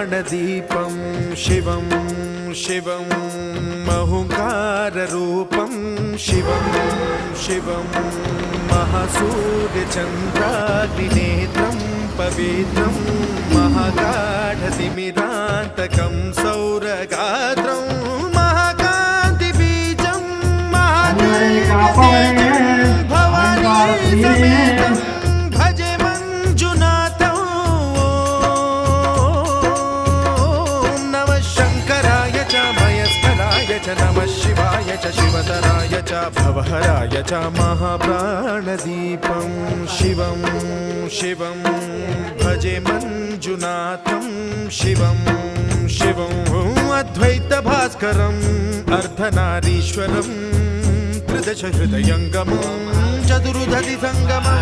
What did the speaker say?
महाप्राणदीपं शिवं शिवं महुङ्काररूपं शिवं शिवं महासूर्यचन्द्राग्निनेत्रं पवित्रं महागाढतिमिरान्तकं सौरगात्रं महाकान्तिबीजं महादेवसेनं भवानी समेतं भजे मञ्जुनाथं। ॐ नमः शङ्कराय च मयस्कराय च नमः शिवाय च शिवतराय च भवहराय च महाप्राणदीपं शिवं शिवं भजे मञ्जुनाथं शिवं शिवं अद्वैतभास्करम् अर्धनारीश्वरं त्रिदश हृदयङ्गमं चतुर्दधि सङ्गमं